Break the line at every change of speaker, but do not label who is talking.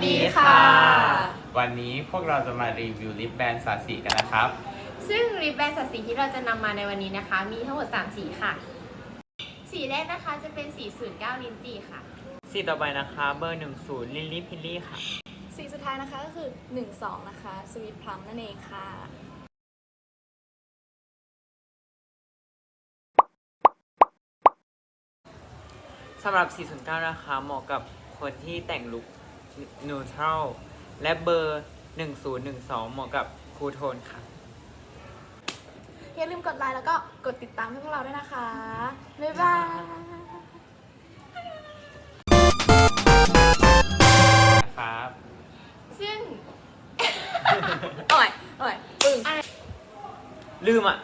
ดีค่ะ
วันนี้พวกเราจะมารีวิวลิปแบนด์สาสีกันนะครับ
ซึ่งลิปแบนด์สัดสีที่เราจะนำมาในวันนี้นะคะ มีทั้งหมด 3 สีค่ะ สีแรกนะคะจะเป็นสี09ลิ้นจี่ค่ะ
สีต่อไปนะคะเบอร์ 10ลิลลี่พิลลี่ค่ะ
สีสุดท้ายนะคะก็คือ 12 นะคะสวีทพลัมนั่นเองค่ะ
สำหรับ 409 นะคะเหมาะกับคนที่แต่งลุคนิวทรัลและเบอร์ 1012 เหมาะกับคูลโทนค่ะ
อย่าลืมกดไลค์แล้วก็กดติดตามให้พวกเราด้วยนะคะ บ๊ายบาย
ครับ
ซึ่ง
อ่อยปึ้ง
ลืมอ่ะ